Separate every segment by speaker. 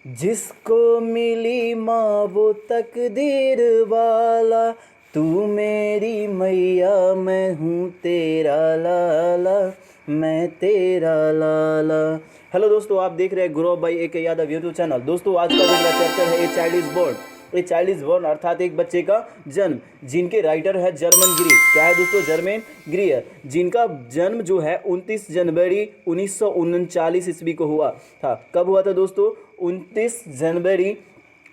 Speaker 1: जिसको मिली माँ वो तकदीर वाला, तू मेरी मैया मैं हूँ तेरा लाला, मैं तेरा लाला। हेलो दोस्तों, आप देख रहे हैं ग्रो बाई ए के यादव यूट्यूब चैनल। दोस्तों आज का जो मेरा चैप्टर है a child is born. A child is born अर्थात एक बच्चे का जन्म, जिनके राइटर है जर्मन ग्री। क्या है दोस्तों? जर्मन ग्रीयर, जिनका जन्म जो है 29 जनवरी 1939 ईस्वी को हुआ था। कब हुआ था दोस्तों? 29 जनवरी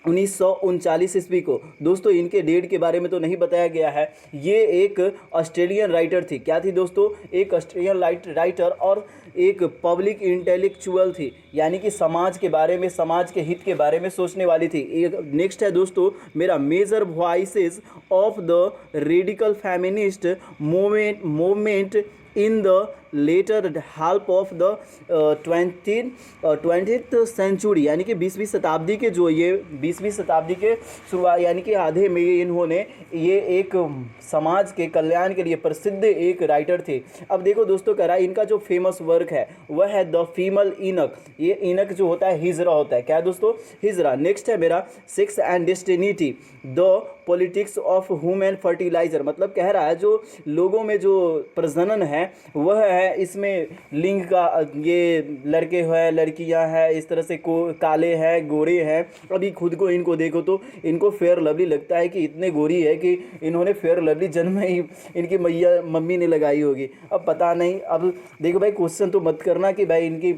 Speaker 1: 1939 ईस्वी को। दोस्तों इनके डेट के बारे में तो नहीं बताया गया है। ये एक ऑस्ट्रेलियन राइटर थी। क्या थी दोस्तों? एक ऑस्ट्रेलियन राइटर और एक पब्लिक इंटेलेक्चुअल थी, यानी कि समाज के बारे में, समाज के हित के बारे में सोचने वाली थी। एक नेक्स्ट है दोस्तों मेरा major voices of the radical feminist movement in the latter half of the 20th century, यानी कि 20वीं शताब्दी के जो ये 20वीं शताब्दी के शुरुआत यानी कि आधे में इन्होंने ये एक समाज के कल्याण के लिए प्रसिद्ध एक राइटर थे। अब देखो दोस्तों, कह रहा है इनका जो फेमस वर्क है वह है द फीमेल इनक। ये इनक जो होता है हिजरा होता है। क्या है दोस्तों? हिजरा। नेक्स्ट है मेरा sex and destiny the politics of human fertilizer. मतलब कह रहा है जो लोगों में जो प्रजनन है वह है, इसमें लिंग का, ये लड़के हैं लड़कियां हैं, इस तरह से को काले हैं गोरे हैं। अभी खुद को इनको देखो तो इनको फेयर लवली लगता है कि इतने गोरी है कि इन्होंने फेयर लवली जन्म में ही इनकी मैया मम्मी ने लगाई होगी। अब पता नहीं। अब देखो भाई, क्वेश्चन तो मत करना कि भाई इनकी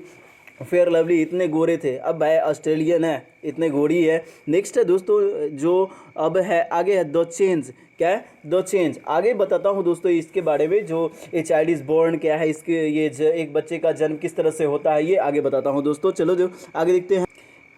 Speaker 1: फेयर लवली इतने गोरे थे। अब भाई ऑस्ट्रेलियन है, इतने गोरी है। नेक्स्ट है दोस्तों जो अब है आगे है द चेंज। क्या है? The change. आगे बताता हूँ दोस्तों इसके बारे में, जो ए चाइल्ड इज बोर्न क्या है, इसके ये एक बच्चे का जन्म किस तरह से होता है, ये आगे बताता हूँ दोस्तों। चलो जो आगे देखते हैं।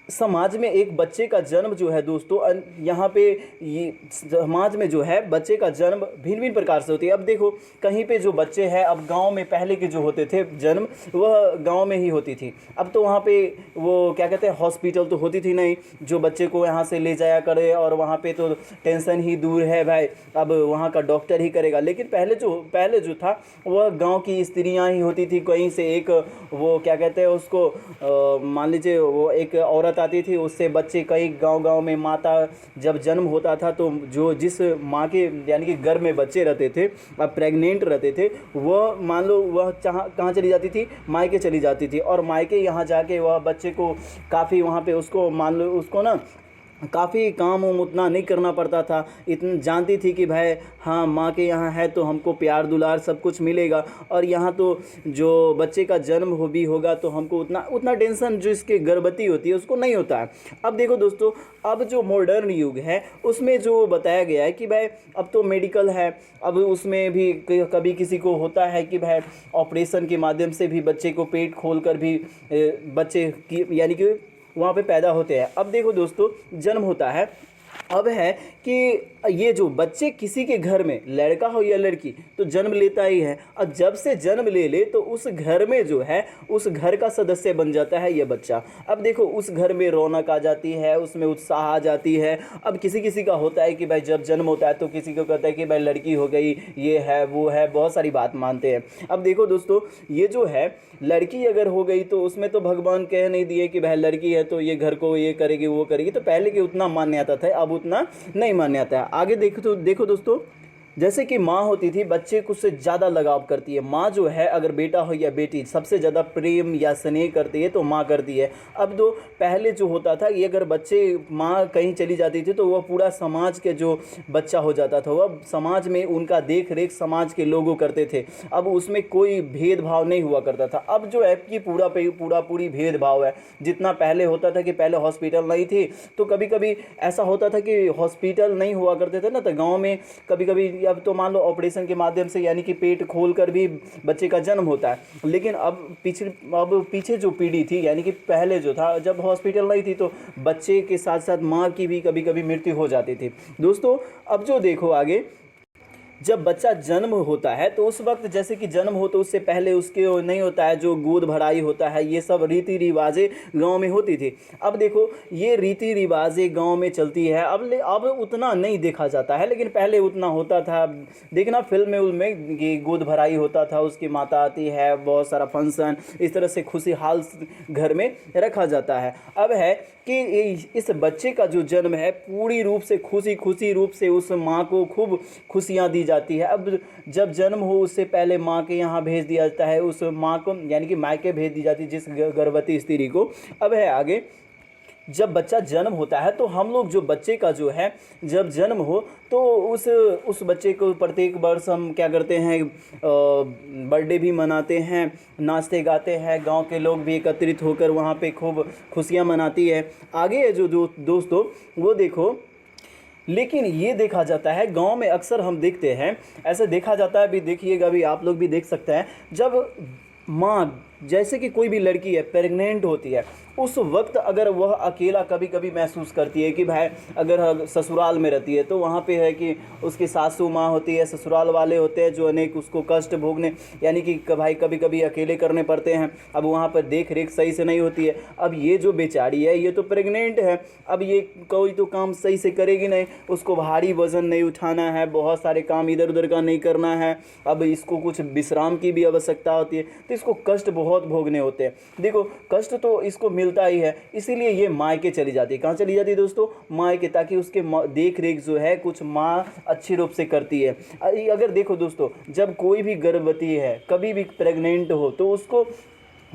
Speaker 1: समाज में एक बच्चे का जन्म जो है दोस्तों, यहाँ पे ये समाज में जो है बच्चे का जन्म भिन्न भिन्न प्रकार से होती है। अब देखो कहीं पे जो बच्चे हैं, अब गांव में पहले के जो होते थे जन्म, वह गांव में ही होती थी। अब तो वहाँ पे वो क्या कहते हैं, हॉस्पिटल तो होती थी नहीं जो बच्चे को यहाँ से ले जाया करे, और वहाँ पे तो टेंशन ही दूर है भाई, अब वहाँ का डॉक्टर ही करेगा। लेकिन पहले जो था वह गाँव की स्त्रियाँ ही होती थी। कहीं से एक वो क्या कहते हैं उसको, मान लीजिए वो एक औरत आती थी, उससे बच्चे कई गांव में माता जब जन्म होता था तो जो जिस माँ के यानी कि गर्भ में बच्चे रहते थे, अब प्रेग्नेंट रहते थे, वह मान लो वह कहाँ चली जाती थी? मायके चली जाती थी। और मायके यहाँ जाके वह बच्चे को काफ़ी वहाँ पे उसको मान लो उसको ना काफ़ी काम उम उतना नहीं करना पड़ता था। इतना जानती थी कि भाई हाँ माँ के यहाँ है तो हमको प्यार दुलार सब कुछ मिलेगा, और यहाँ तो जो बच्चे का जन्म भी होगा तो हमको उतना टेंशन जो इसके गर्भवती होती है उसको नहीं होता है। अब देखो दोस्तों, अब जो मॉडर्न युग है उसमें जो बताया गया है कि भाई अब तो मेडिकल है, अब उसमें भी कभी किसी को होता है कि भाई ऑपरेशन के माध्यम से भी बच्चे को पेट खोल कर भी बच्चे की यानी कि वहाँ पे पैदा होते हैं। अब देखो दोस्तों, जन्म होता है। अब है कि ये जो बच्चे किसी के घर में, लड़का हो या लड़की, तो जन्म लेता ही है। और जब से जन्म ले ले तो उस घर में जो है उस घर का सदस्य बन जाता है ये बच्चा। अब देखो उस घर में रौनक आ जाती है, उसमें उत्साह आ जाती है। अब किसी किसी का होता है कि भाई जब जन्म होता है तो किसी को कहता है कि भाई लड़की हो गई, ये है वो है, बहुत सारी बात मानते हैं। अब देखो दोस्तों, ये जो है लड़की अगर हो गई तो उसमें तो भगवान कह नहीं दिए कि भाई लड़की है तो ये घर को ये करेगी वो करेगी। तो पहले की उतना मान्यता था, अब उतना नहीं मान्यता है। आगे देखो दोस्तों, जैसे कि माँ होती थी बच्चे को उससे ज़्यादा लगाव करती है। माँ जो है अगर बेटा हो या बेटी, सबसे ज़्यादा प्रेम या स्नेह करती है तो माँ करती है। अब तो पहले जो होता था कि अगर बच्चे माँ कहीं चली जाती थी तो वह पूरा समाज के जो बच्चा हो जाता था, वह समाज में उनका देख रेख समाज के लोगों करते थे। अब उसमें कोई भेदभाव नहीं हुआ करता था। अब जो है कि पूरी भेदभाव है। जितना पहले होता था कि पहले हॉस्पिटल नहीं थी तो कभी कभी ऐसा होता था कि हॉस्पिटल नहीं हुआ करते थे ना, तो गाँव में कभी कभी अब तो मान लो ऑपरेशन के माध्यम से यानी कि पेट खोल कर भी बच्चे का जन्म होता है। लेकिन अब पीछे जो पीढ़ी थी यानी कि पहले जो था जब हॉस्पिटल नहीं थी तो बच्चे के साथ साथ माँ की भी कभी कभी मृत्यु हो जाती थी। दोस्तों अब जो देखो आगे, जब बच्चा जन्म होता है तो उस वक्त जैसे कि जन्म हो तो उससे पहले उसके वो नहीं होता है जो गोद भराई होता है, ये सब रीति रिवाजें गांव में होती थी। अब देखो ये रीति रिवाजें गांव में चलती है, अब उतना नहीं देखा जाता है, लेकिन पहले उतना होता था। देखना फिल्म में ये गोद भराई होता था, उसकी माता आती है, बहुत सारा फंक्शन, इस तरह से खुशहाल घर में रखा जाता है। अब है कि इस बच्चे का जो जन्म है पूरी रूप से खुशी रूप से उस माँ को खूब खुशियाँ दी जाती है। अब जब जन्म हो उससे पहले माँ के यहाँ भेज दिया जाता है, उस माँ को यानी कि मायके भेज दी जाती है जिस गर्भवती स्त्री को। अब है आगे, जब बच्चा जन्म होता है तो हम लोग जो बच्चे का जो है जब जन्म हो तो उस बच्चे को प्रत्येक वर्ष हम क्या करते हैं, बर्थडे भी मनाते हैं, नाचते गाते हैं, गांव के लोग भी एकत्रित होकर वहाँ पे खूब खुशियाँ मनाती है। आगे है जो दोस्तों वो देखो, लेकिन ये देखा जाता है गांव में अक्सर हम देखते हैं, ऐसा देखा जाता है, अभी देखिएगा, अभी आप लोग भी देख सकते हैं, जब माँ जैसे कि कोई भी लड़की है प्रेग्नेंट होती है उस वक्त अगर वह अकेला कभी कभी महसूस करती है कि भाई अगर ससुराल में रहती है तो वहाँ पे है कि उसकी सासू माँ होती है, ससुराल वाले होते हैं जो अनेक उसको कष्ट भोगने यानी कि भाई कभी कभी अकेले करने पड़ते हैं। अब वहाँ पर देख रेख सही से नहीं होती है। अब ये जो बेचारी है ये तो प्रेग्नेंट है, अब ये कोई तो काम सही से करेगी नहीं, उसको भारी वज़न नहीं उठाना है, बहुत सारे काम इधर उधर का नहीं करना है, अब इसको कुछ विश्राम की भी आवश्यकता होती है, तो इसको कष्ट बहुत भोगने होते हैं। देखो कष्ट तो इसको मिलता ही है, इसीलिए ये मायके चली जाती है। कहाँ चली जाती है दोस्तों? मायके, ताकि उसके देख रेख जो है कुछ माँ अच्छी रूप से करती है। अगर देखो दोस्तों, जब कोई भी गर्भवती है कभी भी प्रेग्नेंट हो तो उसको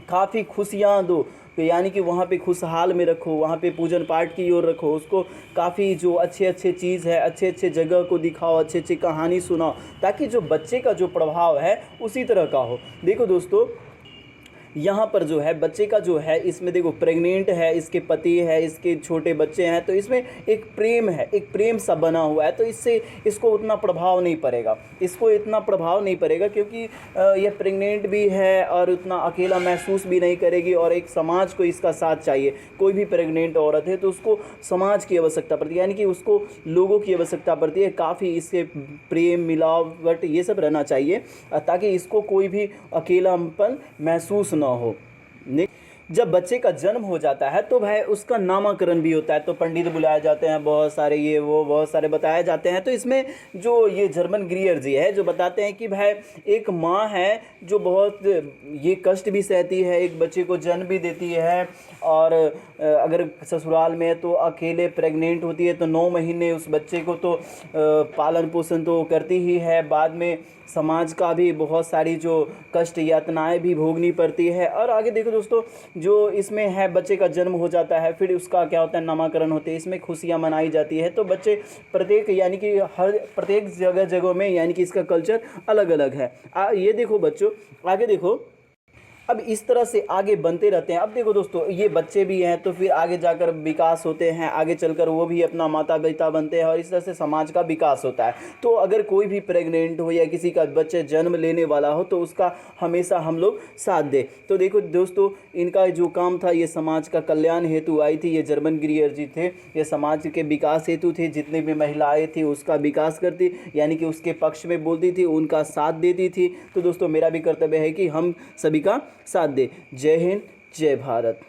Speaker 1: काफ़ी खुशियाँ दो, यानी कि वहाँ पे खुशहाल में रखो, वहाँ पे पूजन पाठ की ओर रखो, उसको काफ़ी जो अच्छे अच्छे चीज़ है अच्छे अच्छे जगह को दिखाओ, अच्छी अच्छी कहानी सुनाओ, ताकि जो बच्चे का जो प्रभाव है उसी तरह का हो। देखो दोस्तों यहाँ पर जो है बच्चे का जो है, इसमें देखो प्रेग्नेंट है, इसके पति है, इसके छोटे बच्चे हैं, तो इसमें एक प्रेम है, एक प्रेम सा बना हुआ है, तो इससे इसको उतना प्रभाव नहीं पड़ेगा, इसको इतना प्रभाव नहीं पड़ेगा क्योंकि यह प्रेग्नेंट भी है और उतना अकेला महसूस भी नहीं करेगी, और एक समाज को इसका साथ चाहिए। कोई भी प्रेग्नेंट औरत है तो उसको समाज की आवश्यकता पड़ती है, यानी कि उसको लोगों की आवश्यकता पड़ती है, काफ़ी इससे प्रेम मिलावट ये सब रहना चाहिए ताकि इसको कोई भी अकेलापन महसूस ना हो। जब बच्चे का जन्म हो जाता है तो भाई उसका नामकरण भी होता है, तो पंडित बुलाए जाते हैं, बहुत सारे ये वो बहुत सारे बताए जाते हैं। तो इसमें जो ये जर्मन ग्रीयर जी है जो बताते हैं कि भाई एक माँ है जो बहुत ये कष्ट भी सहती है, एक बच्चे को जन्म भी देती है, और अगर ससुराल में तो अकेले प्रेग्नेंट होती है तो 9 महीने उस बच्चे को तो पालन पोषण तो करती ही है, बाद में समाज का भी बहुत सारी जो कष्ट यातनाएं भी भोगनी पड़ती है। और आगे देखो दोस्तों, जो इसमें है बच्चे का जन्म हो जाता है, फिर उसका क्या होता है, नामकरण होते हैं, इसमें खुशियां मनाई जाती है। तो बच्चे प्रत्येक यानी कि हर प्रत्येक जगह में यानी कि इसका कल्चर अलग अलग है। ये देखो बच्चों, आगे देखो, अब इस तरह से आगे बनते रहते हैं। अब देखो दोस्तों, ये बच्चे भी हैं तो फिर आगे जाकर विकास होते हैं, आगे चलकर वो भी अपना माता पिता बनते हैं, और इस तरह से समाज का विकास होता है। तो अगर कोई भी प्रेग्नेंट हो या किसी का बच्चे जन्म लेने वाला हो तो उसका हमेशा हम लोग साथ दें। तो देखो दोस्तों, इनका जो काम था ये समाज का कल्याण हेतु आई थी, ये जर्मन ग्रीयर जी थे, ये समाज के विकास हेतु थे, जितने भी महिलाएँ थी उसका विकास करती यानी कि उसके पक्ष में बोलती थी, उनका साथ देती थी। तो दोस्तों मेरा भी कर्तव्य है कि हम सभी का साथ दे। जय हिंद, जय भारत।